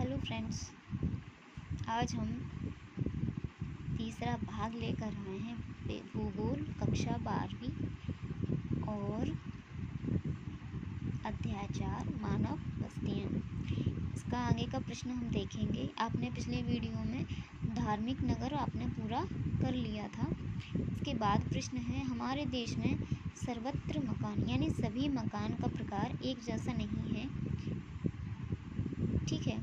Hello friends, आज हम तीसरा भाग लेकर आए हैं भूगोल कक्षा 12वीं और अध्याय 4 मानव बस्तियाँ। इसका आगे का प्रश्न हम देखेंगे। आपने पिछले वीडियो में धार्मिक नगर आपने पूरा कर लिया था। इसके बाद प्रश्न है, हमारे देश में सर्वत्र मकान यानी सभी मकान का प्रकार एक जैसा नहीं है। ठीक है,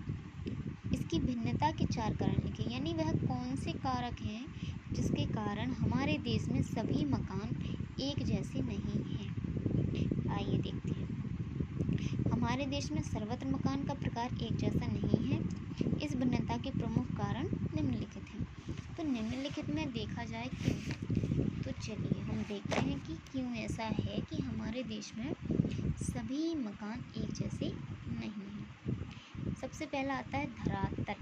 इसकी भिन्नता के 4 कारण लिखे, यानी वह कौन से कारक हैं जिसके कारण हमारे देश में सभी मकान एक जैसे नहीं हैं। आइए देखते हैं। हमारे देश में सर्वत्र मकान का प्रकार एक जैसा नहीं है। इस भिन्नता के प्रमुख कारण निम्नलिखित हैं। तो निम्नलिखित में देखा जाए क्यों, तो चलिए हम देखते हैं कि क्यों ऐसा है कि हमारे देश में सभी मकान एक जैसे नहीं हैं। सबसे पहला आता है धरातल।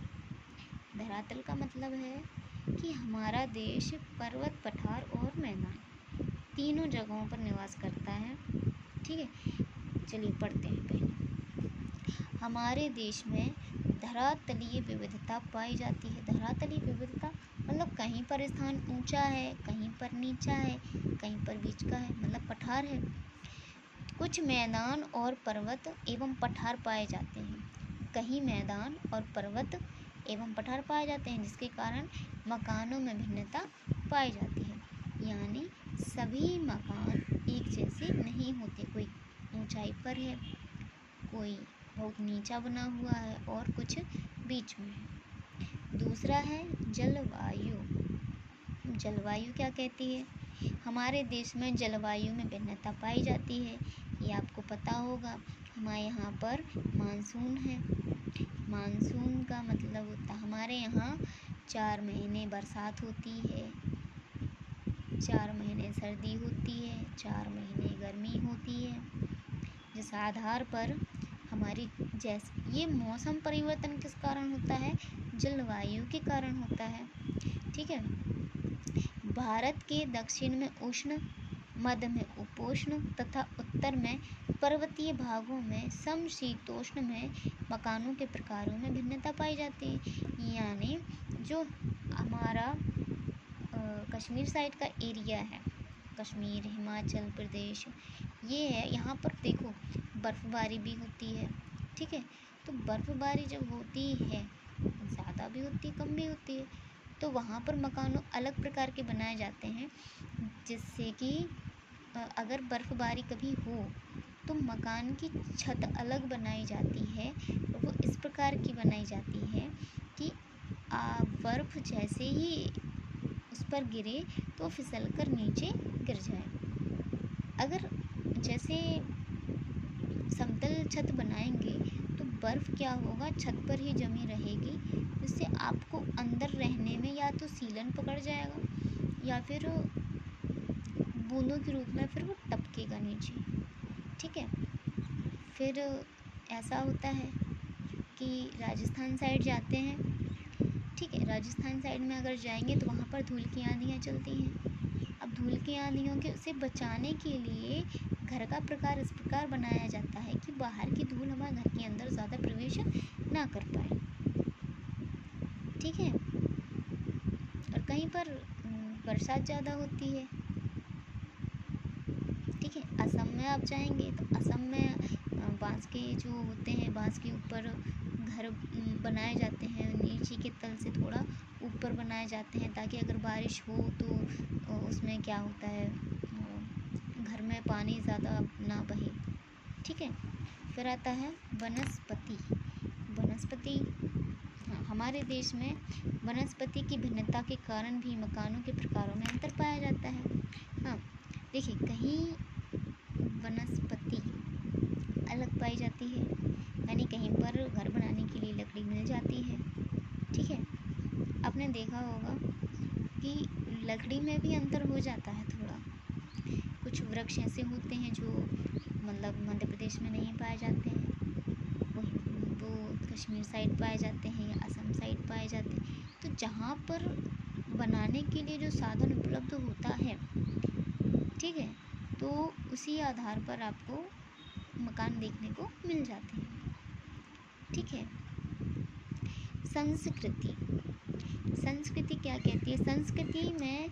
धरातल का मतलब है कि हमारा देश पर्वत, पठार और मैदान तीनों जगहों पर निवास करता है। ठीक है, चलिए पढ़ते हैं पहले। हमारे देश में धरातलीय विविधता पाई जाती है। धरातलीय विविधता मतलब कहीं पर स्थान ऊंचा है, कहीं पर नीचा है, कहीं पर बीच का है, मतलब पठार है। कुछ मैदान और पर्वत एवं पठार पाए जाते हैं। कहीं मैदान और पर्वत एवं पठार पाए जाते हैं, जिसके कारण मकानों में भिन्नता पाई जाती है। यानी सभी मकान एक जैसे नहीं होते। कोई ऊंचाई पर है, कोई बहुत नीचा बना हुआ है और कुछ बीच में है। दूसरा है जलवायु। जलवायु क्या कहती है? हमारे देश में जलवायु में भिन्नता पाई जाती है। ये आपको पता होगा। हमारे यहाँ पर मानसून है। मानसून का मतलब होता है हमारे यहाँ 4 महीने बरसात होती है, 4 महीने सर्दी होती है, 4 महीने गर्मी होती है। जिस आधार पर हमारी ये मौसम परिवर्तन किस कारण होता है? जलवायु के कारण होता है। ठीक है, भारत के दक्षिण में उष्ण, मध्य में उपोष्ण तथा उत्तर में पर्वतीय भागों में समशीतोष्ण में मकानों के प्रकारों में भिन्नता पाई जाती है। यानी जो हमारा कश्मीर साइड का एरिया है, कश्मीर, हिमाचल प्रदेश, ये है, यहाँ पर देखो बर्फ़बारी भी होती है। ठीक है, तो बर्फ़बारी जब होती है, ज़्यादा भी होती है, कम भी होती है, तो वहाँ पर मकानों अलग प्रकार के बनाए जाते हैं, जिससे कि अगर बर्फ़बारी कभी हो तो मकान की छत अलग बनाई जाती है। वो इस प्रकार की बनाई जाती है कि बर्फ़ जैसे ही उस पर गिरे तो फिसलकर नीचे गिर जाए। अगर जैसे समतल छत बनाएंगे तो बर्फ़ क्या होगा, छत पर ही जमी रहेगी, जिससे आपको अंदर रहने में या तो सीलन पकड़ जाएगा या फिर बूंदों के रूप में फिर वो टपकेगा नीचे। ठीक है, फिर ऐसा होता है कि राजस्थान साइड जाते हैं। ठीक है, राजस्थान साइड में अगर जाएंगे तो वहाँ पर धूल की आंधियाँ चलती हैं। अब धूल की आंधियों के से बचाने के लिए घर का प्रकार इस प्रकार बनाया जाता है कि बाहर की धूल हमारे घर के अंदर ज़्यादा प्रवेश ना कर पाए। ठीक है, और कहीं पर बरसात ज़्यादा होती है। ठीक है, असम में आप जाएंगे तो असम में बांस के जो होते हैं, बांस के ऊपर घर बनाए जाते हैं, नीचे के तल से थोड़ा ऊपर बनाए जाते हैं, ताकि अगर बारिश हो तो उसमें क्या होता है, घर में पानी ज़्यादा ना बहे। ठीक है, फिर आता है वनस्पति। वनस्पति, हाँ, हमारे देश में वनस्पति की भिन्नता के कारण भी मकानों के प्रकारों में अंतर पाया जाता है। हाँ, देखिए, कहीं वनस्पति अलग पाई जाती है, यानी कहीं पर घर बनाने के लिए लकड़ी मिल जाती है। ठीक है, आपने देखा होगा कि लकड़ी में भी अंतर हो जाता है थोड़ा। कुछ वृक्ष ऐसे होते हैं जो मतलब मध्य प्रदेश में नहीं पाए जाते हैं, वो कश्मीर साइड पाए जाते हैं या असम साइड पाए जाते हैं। तो जहाँ पर बनाने के लिए जो साधन उपलब्ध होता है, ठीक है, तो उसी आधार पर आपको मकान देखने को मिल जाते हैं। ठीक है, संस्कृति। संस्कृति क्या कहती है? संस्कृति में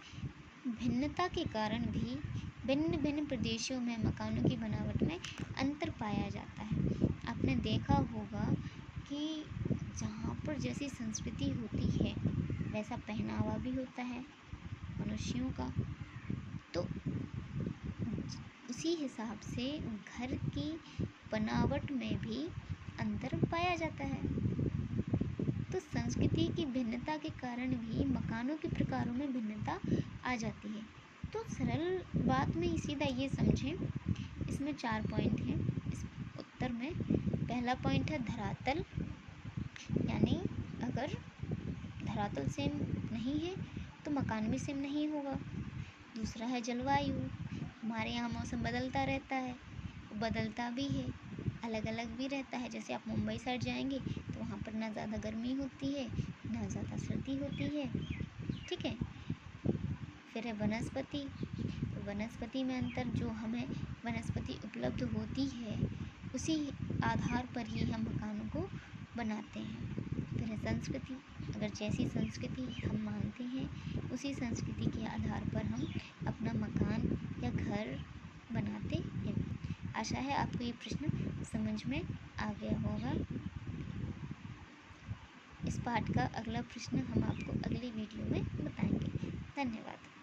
भिन्नता के कारण भी भिन्न भिन्न प्रदेशों में मकानों की बनावट में अंतर पाया जाता है। आपने देखा होगा कि जहाँ पर जैसी संस्कृति होती है वैसा पहनावा भी होता है मनुष्यों का, तो उसी हिसाब से घर की बनावट में भी अंतर पाया जाता है। तो संस्कृति की भिन्नता के कारण भी मकानों के प्रकारों में भिन्नता आ जाती है। तो सरल बात में सीधा ये समझें, इसमें 4 पॉइंट हैं इस उत्तर में। पहला पॉइंट है धरातल, यानी अगर धरातल सेम नहीं है तो मकान भी सेम नहीं होगा। दूसरा है जलवायु, हमारे यहाँ मौसम बदलता रहता है, बदलता भी है, अलग अलग भी रहता है। जैसे आप मुंबई साइड जाएंगे तो वहाँ पर ना ज़्यादा गर्मी होती है ना ज़्यादा सर्दी होती है, ठीक है। फिर है वनस्पति, तो वनस्पति में अंतर, जो हमें वनस्पति उपलब्ध होती है उसी आधार पर ही हम मकानों को बनाते हैं। फिर है संस्कृति, अगर जैसी संस्कृति हम मानते हैं उसी संस्कृति के आधार पर हम अपना मकान या घर बनाते हैं। आशा है आपको ये प्रश्न समझ में आ गया होगा। इस पाठ का अगला प्रश्न हम आपको अगली वीडियो में बताएंगे। धन्यवाद।